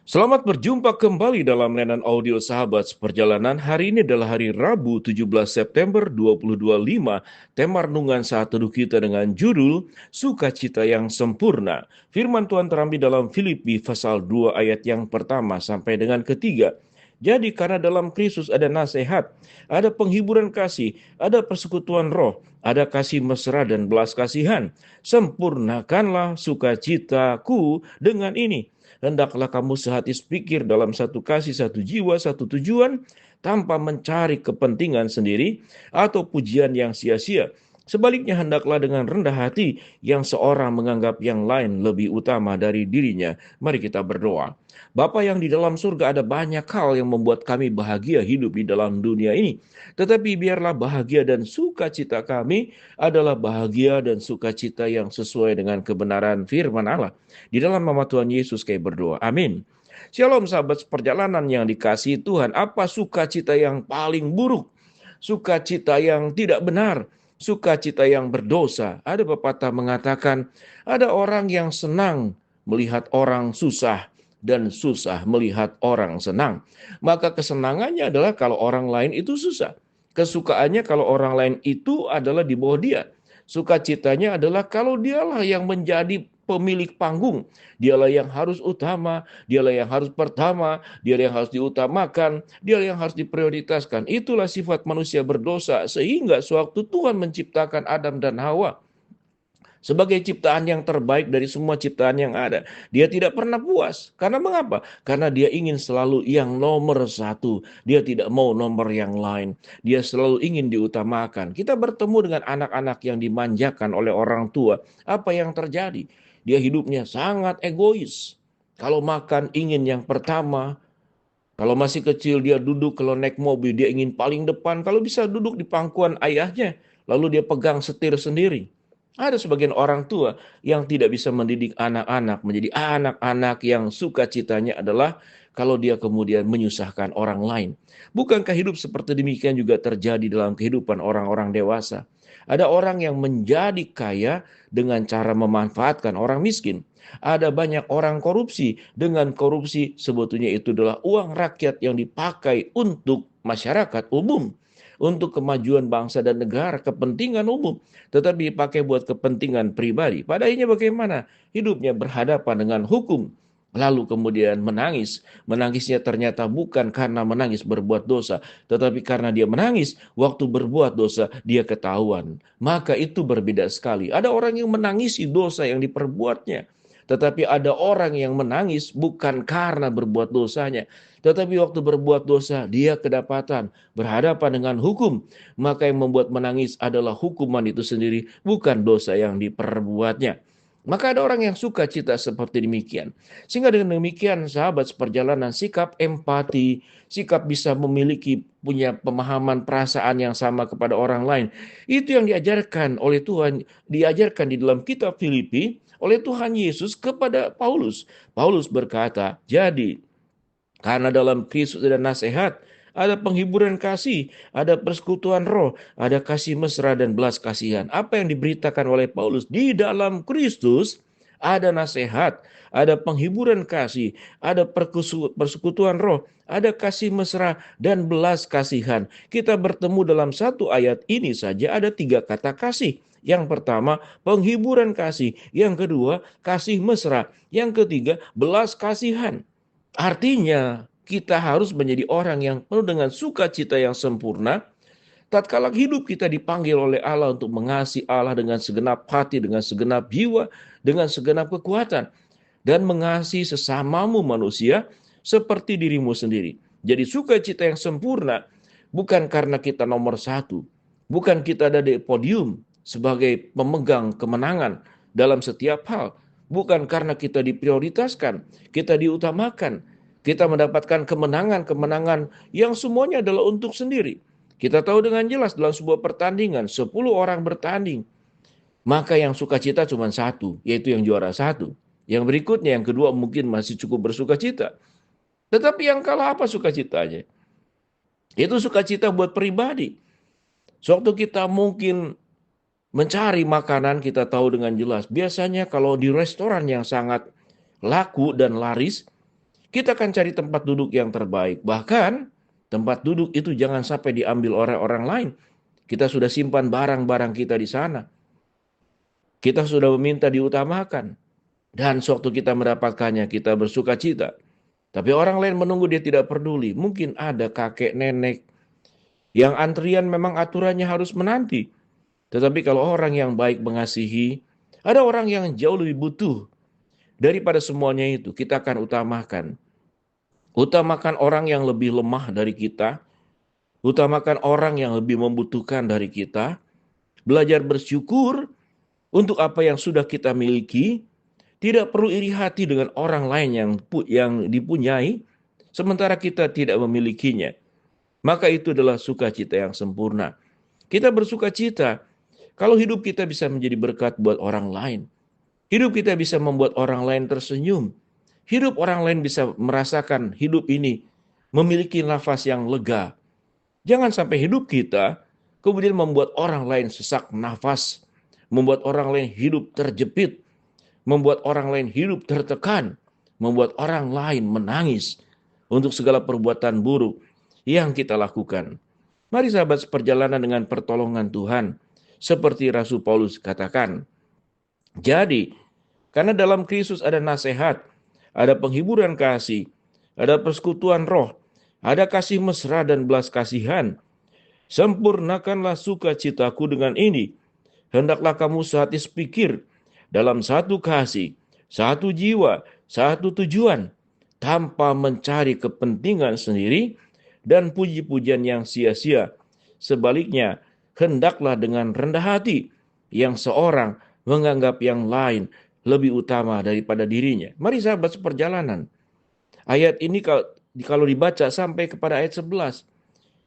Selamat berjumpa kembali dalam layanan audio Sahabat Seperjalanan. Hari ini adalah hari Rabu 17 September 2025. Tema renungan saat teduh kita dengan judul Sukacita yang Sempurna. Firman Tuhan terambil dalam Filipi pasal 2 ayat yang pertama sampai dengan ketiga. Jadi karena dalam Kristus ada nasihat, ada penghiburan kasih, ada persekutuan roh, ada kasih mesra dan belas kasihan. Sempurnakanlah sukacitaku dengan ini. Hendaklah kamu sehati sepikir dalam satu kasih, satu jiwa, satu tujuan, tanpa mencari kepentingan sendiri atau pujian yang sia-sia. Sebaliknya hendaklah dengan rendah hati yang seorang menganggap yang lain lebih utama dari dirinya. Mari kita berdoa. Bapa yang di dalam surga, ada banyak hal yang membuat kami bahagia hidup di dalam dunia ini. Tetapi biarlah bahagia dan sukacita kami adalah bahagia dan sukacita yang sesuai dengan kebenaran firman Allah. Di dalam nama Tuhan Yesus kami berdoa. Amin. Shalom sahabat perjalanan yang dikasihi Tuhan. Apa sukacita yang paling buruk? Sukacita yang tidak benar, sukacita yang berdosa. Ada pepatah mengatakan, ada orang yang senang melihat orang susah dan susah melihat orang senang. Maka kesenangannya adalah kalau orang lain itu susah. Kesukaannya kalau orang lain itu adalah di bawah dia. Sukacitanya adalah kalau dialah yang menjadi pemilik panggung. Dialah yang harus utama, dialah yang harus pertama, dialah yang harus diutamakan, dialah yang harus diprioritaskan. Itulah sifat manusia berdosa, sehingga sewaktu Tuhan menciptakan Adam dan Hawa sebagai ciptaan yang terbaik dari semua ciptaan yang ada, dia tidak pernah puas. Karena mengapa? Karena dia ingin selalu yang nomor satu. Dia tidak mau nomor yang lain. Dia selalu ingin diutamakan. Kita bertemu dengan anak-anak yang dimanjakan oleh orang tua. Apa yang terjadi? Dia hidupnya sangat egois. Kalau makan ingin yang pertama. Kalau masih kecil dia duduk, kalau naik mobil dia ingin paling depan. Kalau bisa duduk di pangkuan ayahnya, lalu dia pegang setir sendiri. Ada sebagian orang tua yang tidak bisa mendidik anak-anak menjadi anak-anak yang sukacitanya adalah kalau dia kemudian menyusahkan orang lain. Bukankah hidup seperti demikian juga terjadi dalam kehidupan orang-orang dewasa? Ada orang yang menjadi kaya dengan cara memanfaatkan orang miskin. Ada banyak orang korupsi. Dengan korupsi sebetulnya itu adalah uang rakyat yang dipakai untuk masyarakat umum, untuk kemajuan bangsa dan negara, kepentingan umum, tetapi dipakai buat kepentingan pribadi. Pada akhirnya bagaimana? Hidupnya berhadapan dengan hukum. Lalu kemudian menangis. Menangisnya ternyata bukan karena menangis berbuat dosa, tetapi karena dia menangis waktu berbuat dosa dia ketahuan. Maka itu berbeda sekali. Ada orang yang menangisi dosa yang diperbuatnya. Tetapi ada orang yang menangis bukan karena berbuat dosanya. Tetapi waktu berbuat dosa, dia kedapatan berhadapan dengan hukum. Maka yang membuat menangis adalah hukuman itu sendiri, bukan dosa yang diperbuatnya. Maka ada orang yang suka cita seperti demikian. Sehingga dengan demikian sahabat seperjalanan, sikap empati, sikap bisa memiliki punya pemahaman perasaan yang sama kepada orang lain. Itu yang diajarkan oleh Tuhan, diajarkan di dalam kitab Filipi oleh Tuhan Yesus kepada Paulus. Paulus berkata, jadi karena dalam Kristus ada nasihat, ada penghiburan kasih, ada persekutuan roh, ada kasih mesra dan belas kasihan. Apa yang diberitakan oleh Paulus? Di dalam Kristus ada nasihat, ada penghiburan kasih, ada persekutuan roh, ada kasih mesra dan belas kasihan. Kita bertemu dalam satu ayat ini saja ada tiga kata kasih. Yang pertama, penghiburan kasih. Yang kedua, kasih mesra. Yang ketiga, belas kasihan. Artinya, kita harus menjadi orang yang penuh dengan sukacita yang sempurna. Tatkala hidup kita dipanggil oleh Allah untuk mengasihi Allah dengan segenap hati, dengan segenap jiwa, dengan segenap kekuatan. Dan mengasihi sesamamu manusia seperti dirimu sendiri. Jadi sukacita yang sempurna bukan karena kita nomor satu. Bukan kita ada di podium sebagai pemegang kemenangan dalam setiap hal. Bukan karena kita diprioritaskan, kita diutamakan, kita mendapatkan kemenangan-kemenangan yang semuanya adalah untuk sendiri. Kita tahu dengan jelas dalam sebuah pertandingan, 10 orang bertanding, maka yang sukacita cuma satu, yaitu yang juara satu. Yang berikutnya, yang kedua mungkin masih cukup bersukacita. Tetapi yang kalah apa sukacitanya? Itu sukacita buat pribadi. Sewaktu kita mungkin mencari makanan, kita tahu dengan jelas. Biasanya kalau di restoran yang sangat laku dan laris, Kita akan cari tempat duduk yang terbaik. Bahkan tempat duduk itu jangan sampai diambil oleh orang lain. Kita sudah simpan barang-barang kita di sana. Kita sudah meminta diutamakan. Dan sewaktu kita mendapatkannya, kita bersuka cita. Tapi orang lain menunggu, dia tidak peduli. Mungkin ada kakek nenek yang antrian memang aturannya harus menanti. Tetapi kalau orang yang baik mengasihi, ada orang yang jauh lebih butuh daripada semuanya itu. Kita akan utamakan. Utamakan orang yang lebih lemah dari kita. Utamakan orang yang lebih membutuhkan dari kita. Belajar bersyukur untuk apa yang sudah kita miliki. Tidak perlu iri hati dengan orang lain yang dipunyai, sementara kita tidak memilikinya. Maka itu adalah sukacita yang sempurna. Kita bersuka cita kalau hidup kita bisa menjadi berkat buat orang lain. Hidup kita bisa membuat orang lain tersenyum. Hidup orang lain bisa merasakan hidup ini memiliki nafas yang lega. Jangan sampai hidup kita kemudian membuat orang lain sesak nafas, membuat orang lain hidup terjepit, membuat orang lain hidup tertekan, membuat orang lain menangis untuk segala perbuatan buruk yang kita lakukan. Mari sahabat seperjalanan dengan pertolongan Tuhan, seperti Rasul Paulus katakan. Jadi, karena dalam Kristus ada nasihat, ada penghiburan kasih, ada persekutuan roh, ada kasih mesra dan belas kasihan. Sempurnakanlah sukacitaku dengan ini. Hendaklah kamu sehati sepikir, dalam satu kasih, satu jiwa, satu tujuan, tanpa mencari kepentingan sendiri dan puji-pujian yang sia-sia. Sebaliknya, hendaklah dengan rendah hati, yang seorang menganggap yang lain lebih utama daripada dirinya. Mari sahabat seperjalanan. Ayat ini kalau dibaca sampai kepada ayat 11.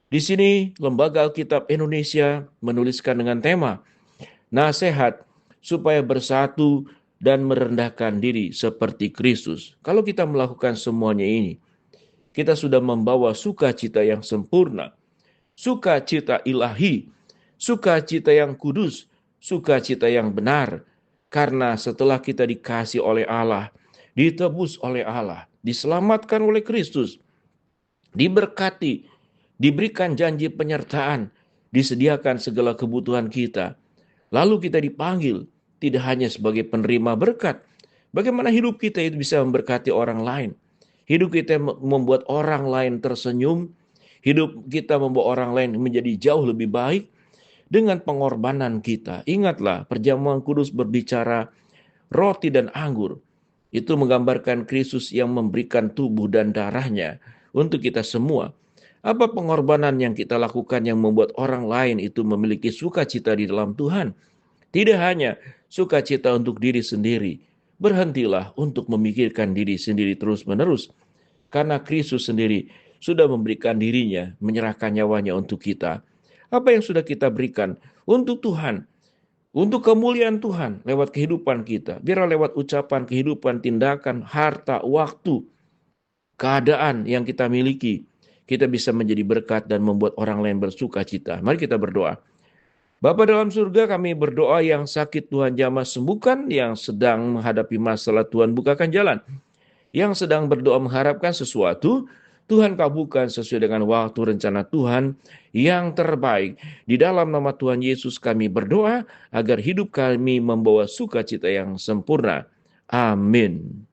Di sini Lembaga Alkitab Indonesia menuliskan dengan tema nasihat supaya bersatu dan merendahkan diri seperti Kristus. Kalau kita melakukan semuanya ini, kita sudah membawa sukacita yang sempurna, sukacita ilahi, sukacita yang kudus, sukacita yang benar. Karena setelah kita dikasih oleh Allah, ditebus oleh Allah, diselamatkan oleh Kristus, diberkati, diberikan janji penyertaan, disediakan segala kebutuhan kita. Lalu kita dipanggil tidak hanya sebagai penerima berkat. Bagaimana hidup kita itu bisa memberkati orang lain. Hidup kita membuat orang lain tersenyum. Hidup kita membuat orang lain menjadi jauh lebih baik dengan pengorbanan kita. Ingatlah, perjamuan kudus berbicara roti dan anggur. Itu menggambarkan Kristus yang memberikan tubuh dan darahnya untuk kita semua. Apa pengorbanan yang kita lakukan yang membuat orang lain itu memiliki sukacita di dalam Tuhan? Tidak hanya sukacita untuk diri sendiri. Berhentilah untuk memikirkan diri sendiri terus-menerus. Karena Kristus sendiri sudah memberikan dirinya, menyerahkan nyawanya untuk kita. Apa yang sudah kita berikan untuk Tuhan, untuk kemuliaan Tuhan lewat kehidupan kita. Biarlah lewat ucapan, kehidupan, tindakan, harta, waktu, keadaan yang kita miliki, kita bisa menjadi berkat dan membuat orang lain bersuka cita. Mari kita berdoa. Bapa dalam surga, kami berdoa yang sakit Tuhan jamah sembuhkan, yang sedang menghadapi masalah Tuhan bukakan jalan, yang sedang berdoa mengharapkan sesuatu, Tuhan kabulkan sesuai dengan waktu rencana Tuhan yang terbaik. Di dalam nama Tuhan Yesus kami berdoa agar hidup kami membawa sukacita yang sempurna. Amin.